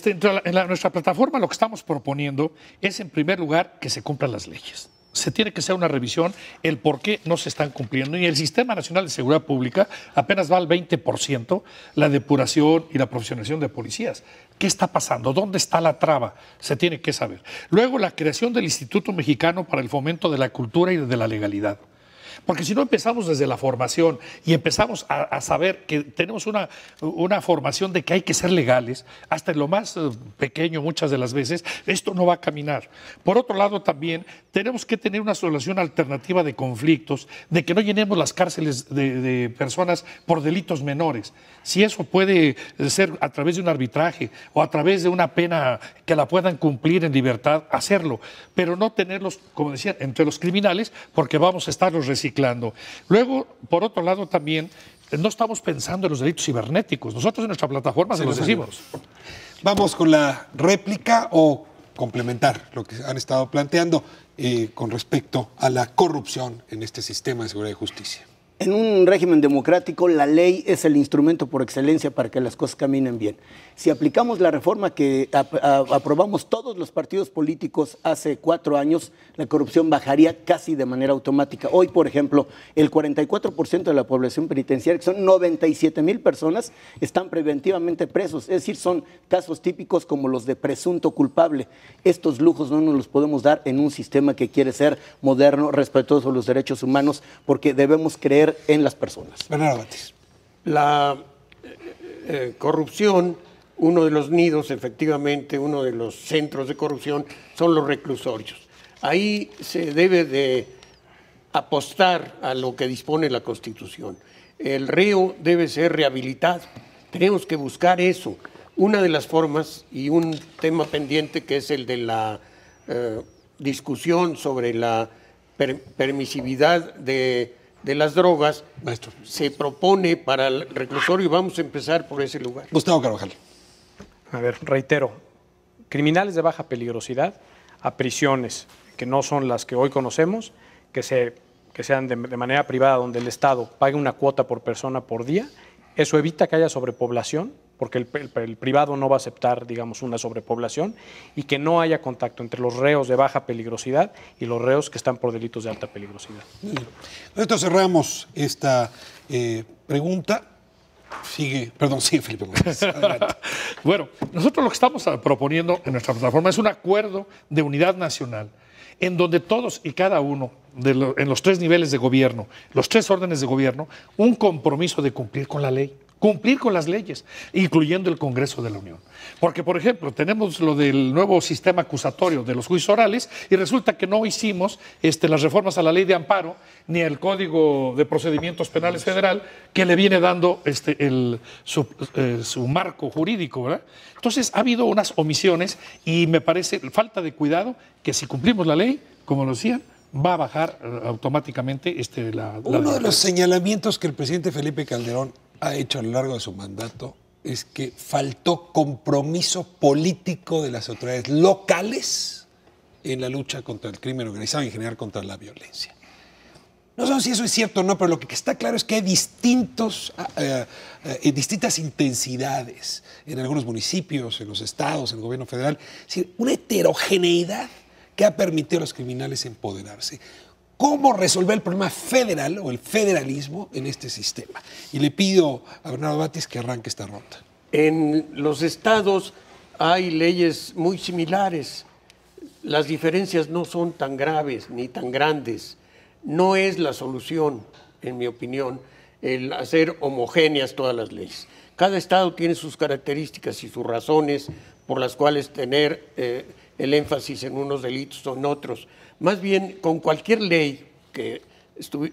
En nuestra plataforma lo que estamos proponiendo es, en primer lugar, que se cumplan las leyes. Se tiene que hacer una revisión el por qué no se están cumpliendo. Y el Sistema Nacional de Seguridad Pública apenas va al 20%, la depuración y la profesionalización de policías. ¿Qué está pasando? ¿Dónde está la traba? Se tiene que saber. Luego, la creación del Instituto Mexicano para el Fomento de la Cultura y de la Legalidad. Porque si no empezamos desde la formación y empezamos a saber que tenemos una formación de que hay que ser legales, hasta en lo más pequeño muchas de las veces, esto no va a caminar. Por otro lado, también tenemos que tener una solución alternativa de conflictos, de que no llenemos las cárceles de personas por delitos menores. Si eso puede ser a través de un arbitraje o a través de una pena que la puedan cumplir en libertad, hacerlo, pero no tenerlos, como decían, entre los criminales, porque vamos a estarlos reciclando. Luego, por otro lado, también no estamos pensando en los delitos cibernéticos. Nosotros en nuestra plataforma se los decimos. Vamos con la réplica o complementar lo que han estado planteando con respecto a la corrupción en este sistema de seguridad y justicia. En un régimen democrático, la ley es el instrumento por excelencia para que las cosas caminen bien. Si aplicamos la reforma que aprobamos todos los partidos políticos hace 4 años, la corrupción bajaría casi de manera automática. Hoy, por ejemplo, el 44% de la población penitenciaria, que son 97,000 personas, están preventivamente presos. Es decir, son casos típicos como los de presunto culpable. Estos lujos no nos los podemos dar en un sistema que quiere ser moderno, respetuoso de los derechos humanos, porque debemos creer en las personas. Bernardo Batis. La corrupción, uno de los nidos, efectivamente, uno de los centros de corrupción son los reclusorios. Ahí se debe de apostar a lo que dispone la Constitución. El reo debe ser rehabilitado. Tenemos que buscar eso. Una de las formas, y un tema pendiente que es el de la discusión sobre la permisividad de las drogas, maestro, se propone para el reclusorio y vamos a empezar por ese lugar. Gustavo Carvajal. A ver, reitero, criminales de baja peligrosidad a prisiones que no son las que hoy conocemos, que sean de manera privada, donde el Estado pague una cuota por persona por día, eso evita que haya sobrepoblación, porque el privado no va a aceptar, digamos, una sobrepoblación, y que no haya contacto entre los reos de baja peligrosidad y los reos que están por delitos de alta peligrosidad. Nosotros cerramos esta pregunta. Sigue Felipe Gómez. Bueno, nosotros lo que estamos proponiendo en nuestra plataforma es un acuerdo de unidad nacional en donde todos y cada uno en los 3 niveles de gobierno, los 3 órdenes de gobierno, un compromiso de cumplir con la ley, cumplir con las leyes, incluyendo el Congreso de la Unión. Porque, por ejemplo, tenemos lo del nuevo sistema acusatorio de los juicios orales y resulta que no hicimos las reformas a la ley de amparo ni al Código de Procedimientos Penales Federal que le viene dando su marco jurídico, ¿verdad? Entonces, ha habido unas omisiones y me parece falta de cuidado que si cumplimos la ley, como lo decían, va a bajar automáticamente Uno de los señalamientos que el presidente Felipe Calderón ha hecho a lo largo de su mandato es que faltó compromiso político de las autoridades locales en la lucha contra el crimen organizado y en general contra la violencia. No sé si eso es cierto o no, pero lo que está claro es que hay distintas intensidades en algunos municipios, en los estados, en el gobierno federal. Es decir, una heterogeneidad que ha permitido a los criminales empoderarse. ¿Cómo resolver el problema federal o el federalismo en este sistema? Y le pido a Bernardo Batis que arranque esta ronda. En los estados hay leyes muy similares. Las diferencias no son tan graves ni tan grandes. No es la solución, en mi opinión, el hacer homogéneas todas las leyes. Cada estado tiene sus características y sus razones por las cuales tener el énfasis en unos delitos o en otros. Más bien, con cualquier ley que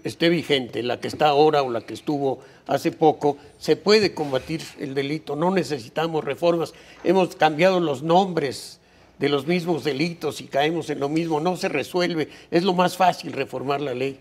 esté vigente, la que está ahora o la que estuvo hace poco, se puede combatir el delito. No necesitamos reformas. Hemos cambiado los nombres de los mismos delitos y caemos en lo mismo. No se resuelve. Es lo más fácil reformar la ley.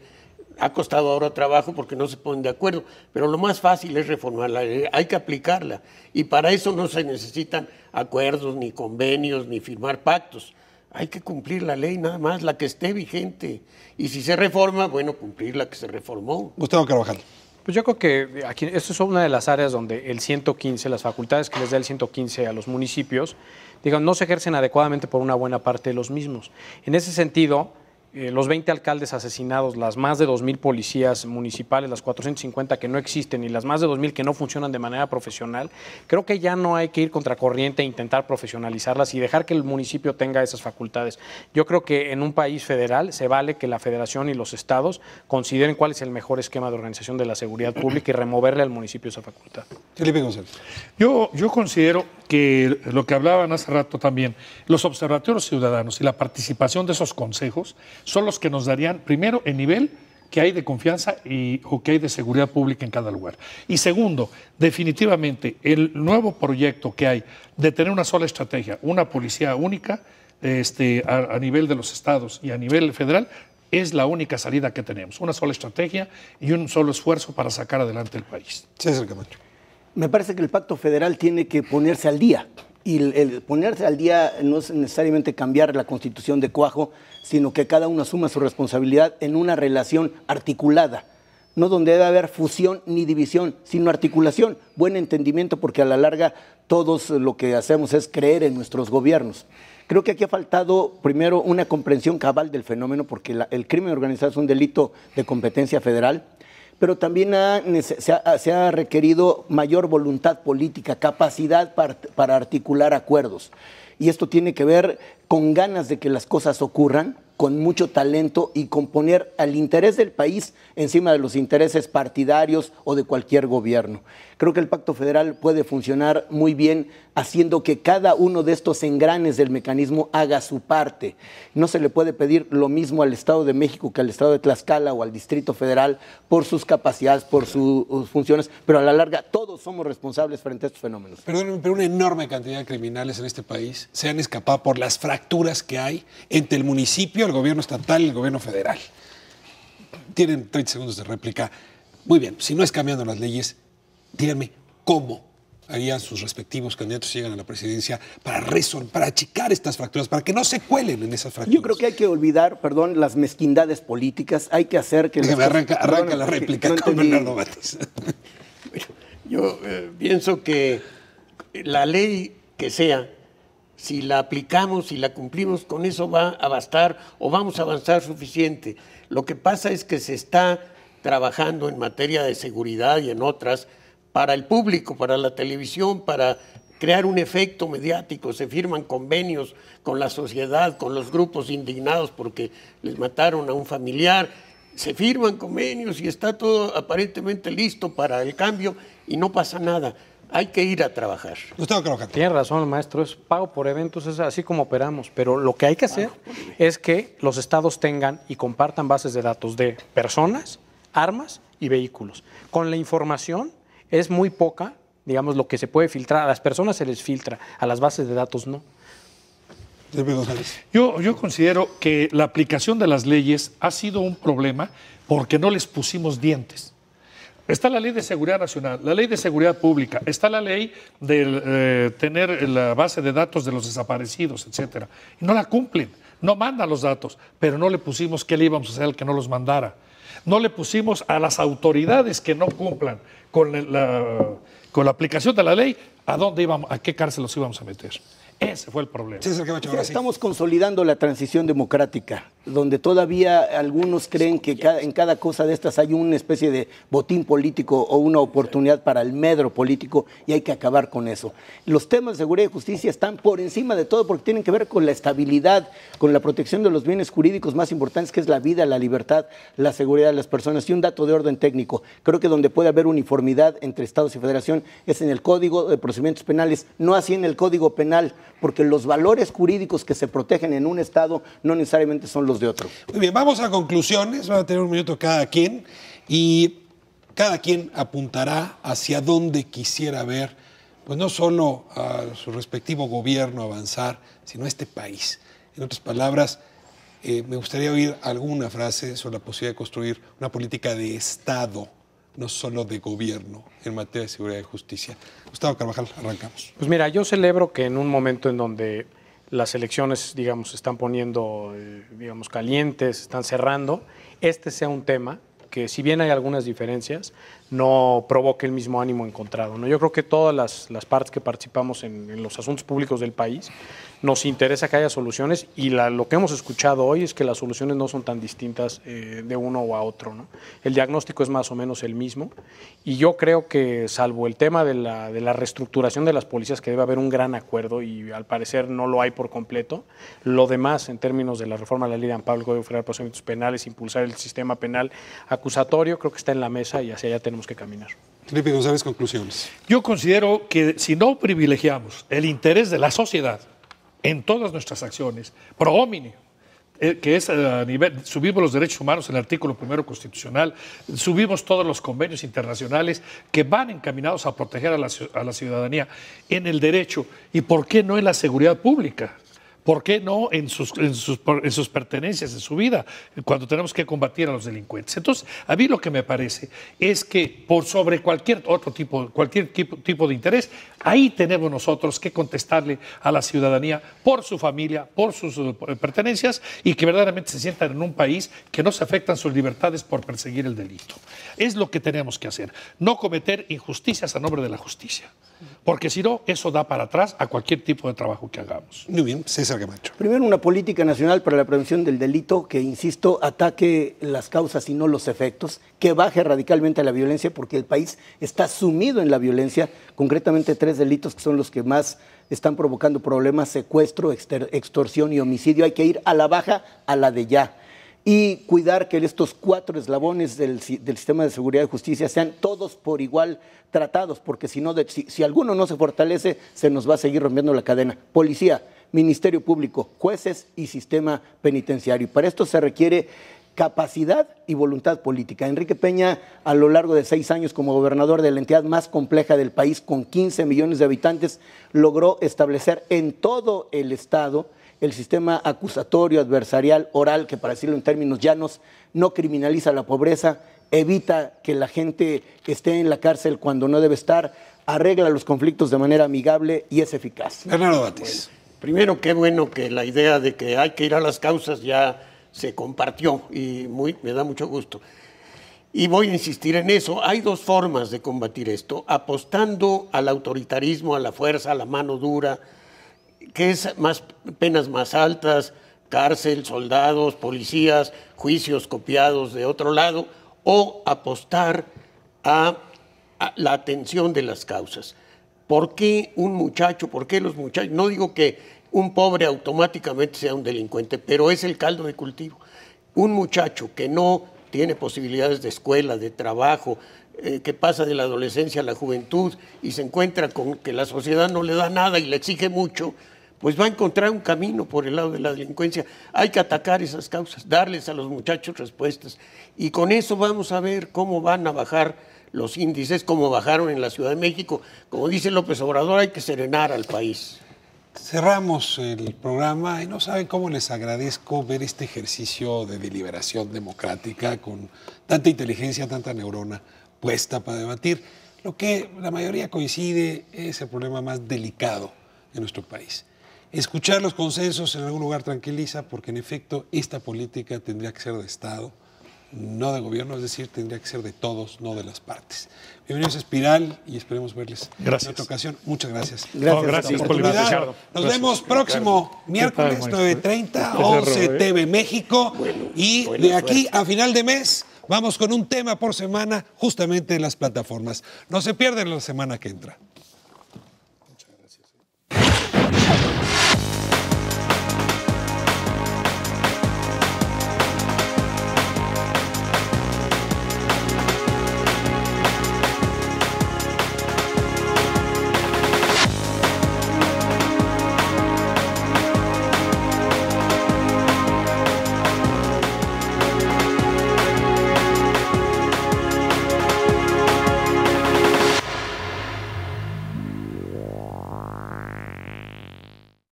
Ha costado ahora trabajo porque no se ponen de acuerdo, pero lo más fácil es reformar la ley. Hay que aplicarla. Y para eso no se necesitan acuerdos, ni convenios, ni firmar pactos. Hay que cumplir la ley nada más, la que esté vigente. Y si se reforma, bueno, cumplir la que se reformó. Gustavo Carvajal. Pues yo creo que aquí, esto es una de las áreas donde el 115, las facultades que les da el 115 a los municipios, no se ejercen adecuadamente por una buena parte de los mismos. En ese sentido, los 20 alcaldes asesinados, las más de 2,000 policías municipales, las 450 que no existen y las más de 2,000 que no funcionan de manera profesional, creo que ya no hay que ir contracorriente e intentar profesionalizarlas y dejar que el municipio tenga esas facultades. Yo creo que en un país federal se vale que la federación y los estados consideren cuál es el mejor esquema de organización de la seguridad pública y removerle al municipio esa facultad. Felipe González. Yo considero que lo que hablaban hace rato también, los observatorios ciudadanos y la participación de esos consejos son los que nos darían, primero, el nivel que hay de confianza o que hay de seguridad pública en cada lugar. Y segundo, definitivamente, el nuevo proyecto que hay de tener una sola estrategia, una policía única a nivel de los estados y a nivel federal, es la única salida que tenemos. Una sola estrategia y un solo esfuerzo para sacar adelante el país. César Camacho. Me parece que el pacto federal tiene que ponerse al día. Y el ponerse al día no es necesariamente cambiar la Constitución de cuajo, sino que cada uno asuma su responsabilidad en una relación articulada. No donde debe haber fusión ni división, sino articulación, buen entendimiento, porque a la larga todos lo que hacemos es creer en nuestros gobiernos. Creo que aquí ha faltado, primero, una comprensión cabal del fenómeno, porque el crimen organizado es un delito de competencia federal, pero también se ha requerido mayor voluntad política, capacidad para articular acuerdos. Y esto tiene que ver con ganas de que las cosas ocurran, con mucho talento y con poner al interés del país encima de los intereses partidarios o de cualquier gobierno. Creo que el Pacto Federal puede funcionar muy bien haciendo que cada uno de estos engranes del mecanismo haga su parte. No se le puede pedir lo mismo al Estado de México que al Estado de Tlaxcala o al Distrito Federal por sus capacidades, por sus funciones, pero a la larga todos somos responsables frente a estos fenómenos. Perdónenme, pero una enorme cantidad de criminales en este país se han escapado por las fracturas que hay entre el municipio, el gobierno estatal y el gobierno federal. Tienen 30 segundos de réplica. Muy bien, si no es cambiando las leyes, díganme cómo harían sus respectivos candidatos si llegan a la presidencia para achicar estas fracturas, para que no se cuelen en esas fracturas? Yo creo que hay que olvidar, las mezquindades políticas. Hay que hacer que... Déjame, arranca la réplica con Bernardo Batis. Yo pienso que la ley que sea, si la aplicamos, si la cumplimos, con eso va a bastar o vamos a avanzar suficiente. Lo que pasa es que se está trabajando en materia de seguridad y en otras para el público, para la televisión, para crear un efecto mediático. Se firman convenios con la sociedad, con los grupos indignados porque les mataron a un familiar. Se firman convenios y está todo aparentemente listo para el cambio y no pasa nada. Hay que ir a trabajar. Tiene razón, maestro, es pago por eventos, es así como operamos, pero lo que hay que hacer es que los estados tengan y compartan bases de datos de personas, armas y vehículos. Con la información es muy poca, digamos, lo que se puede filtrar. A las personas se les filtra, a las bases de datos no. Yo considero que la aplicación de las leyes ha sido un problema porque no les pusimos dientes. Está la Ley de Seguridad Nacional, la Ley de Seguridad Pública, está la ley de tener la base de datos de los desaparecidos, etcétera. Y no la cumplen, no mandan los datos, pero no le pusimos qué le íbamos a hacer al que no los mandara. No le pusimos a las autoridades que no cumplan con la aplicación de la ley a qué cárcel los íbamos a meter. Ese fue el problema. Estamos consolidando la transición democrática, donde todavía algunos creen que en cada cosa de estas hay una especie de botín político o una oportunidad para el medro político y hay que acabar con eso. Los temas de seguridad y justicia están por encima de todo porque tienen que ver con la estabilidad, con la protección de los bienes jurídicos más importantes, que es la vida, la libertad, la seguridad de las personas. Y un dato de orden técnico, creo que donde puede haber uniformidad entre estados y federación es en el Código de Procedimientos Penales, no así en el Código Penal, porque los valores jurídicos que se protegen en un estado no necesariamente son los de otro. Muy bien, vamos a conclusiones, van a tener un minuto cada quien y cada quien apuntará hacia dónde quisiera ver, pues no solo a su respectivo gobierno avanzar, sino a este país. En otras palabras, me gustaría oír alguna frase sobre la posibilidad de construir una política de Estado, no solo de gobierno, en materia de seguridad y justicia. Gustavo Carvajal, arrancamos. Pues mira, yo celebro que en un momento en donde las elecciones, digamos, se están poniendo, digamos, calientes, están cerrando, este sea un tema que, si bien hay algunas diferencias, no provoque el mismo ánimo encontrado, ¿no? Yo creo que todas las partes que participamos en los asuntos públicos del país nos interesa que haya soluciones y lo que hemos escuchado hoy es que las soluciones no son tan distintas de uno o a otro, ¿no? El diagnóstico es más o menos el mismo y yo creo que, salvo el tema de la reestructuración de las policías, que debe haber un gran acuerdo y al parecer no lo hay por completo, lo demás en términos de la reforma de la Ley de Amparo, el Código Federal de Procedimientos Penales, impulsar el sistema penal acusatorio, creo que está en la mesa y hacia allá tenemos que caminar. Felipe González, conclusiones. Yo considero que si no privilegiamos el interés de la sociedad en todas nuestras acciones, pro homine, que es a nivel, subimos los derechos humanos en el artículo 1 constitucional, subimos todos los convenios internacionales que van encaminados a proteger a la ciudadanía en el derecho, y por qué no en la seguridad pública. ¿Por qué no en sus pertenencias, en su vida, cuando tenemos que combatir a los delincuentes? Entonces, a mí lo que me parece es que por sobre cualquier tipo de interés, ahí tenemos nosotros que contestarle a la ciudadanía por su familia, por sus pertenencias, y que verdaderamente se sientan en un país que no se afectan sus libertades por perseguir el delito. Es lo que tenemos que hacer, no cometer injusticias a nombre de la justicia, porque si no, eso da para atrás a cualquier tipo de trabajo que hagamos. Muy bien, César Camacho. Primero, una política nacional para la prevención del delito que, insisto, ataque las causas y no los efectos, que baje radicalmente la violencia, porque el país está sumido en la violencia, concretamente 3 delitos que son los que más están provocando problemas: secuestro, extorsión y homicidio. Hay que ir a la baja, a la de ya. Y cuidar que estos 4 eslabones del sistema de seguridad y justicia sean todos por igual tratados, porque si no, si alguno no se fortalece, se nos va a seguir rompiendo la cadena. Policía, Ministerio Público, jueces y sistema penitenciario. Y para esto se requiere capacidad y voluntad política. Enrique Peña, a lo largo de 6 años como gobernador de la entidad más compleja del país, con 15 millones de habitantes, logró establecer en todo el estado el sistema acusatorio, adversarial, oral, que, para decirlo en términos llanos, no criminaliza la pobreza, evita que la gente esté en la cárcel cuando no debe estar, arregla los conflictos de manera amigable y es eficaz. Bernardo Batis. Primero, qué bueno que la idea de que hay que ir a las causas ya se compartió y me da mucho gusto. Y voy a insistir en eso. Hay dos formas de combatir esto: apostando al autoritarismo, a la fuerza, a la mano dura, que es penas más altas, cárcel, soldados, policías, juicios copiados de otro lado, o apostar a la atención de las causas. ¿Por qué un muchacho, por qué los muchachos? No digo que un pobre automáticamente sea un delincuente, pero es el caldo de cultivo. Un muchacho que no tiene posibilidades de escuela, de trabajo, que pasa de la adolescencia a la juventud y se encuentra con que la sociedad no le da nada y le exige mucho, pues va a encontrar un camino por el lado de la delincuencia. Hay que atacar esas causas, darles a los muchachos respuestas. Y con eso vamos a ver cómo van a bajar los índices, como bajaron en la Ciudad de México. Como dice López Obrador, hay que serenar al país. Cerramos el programa y no saben cómo les agradezco ver este ejercicio de deliberación democrática con tanta inteligencia, tanta neurona puesta para debatir. Lo que la mayoría coincide es el problema más delicado en nuestro país. Escuchar los consensos en algún lugar tranquiliza, porque en efecto esta política tendría que ser de Estado, no de gobierno, es decir, tendría que ser de todos, no de las partes. Bienvenidos a Espiral y esperemos verles en otra ocasión. Muchas gracias. Gracias por la invitación. Nos vemos próximo miércoles 9:30, 11 TV México. Y de aquí a final de mes vamos con un tema por semana justamente en las plataformas. No se pierdan la semana que entra.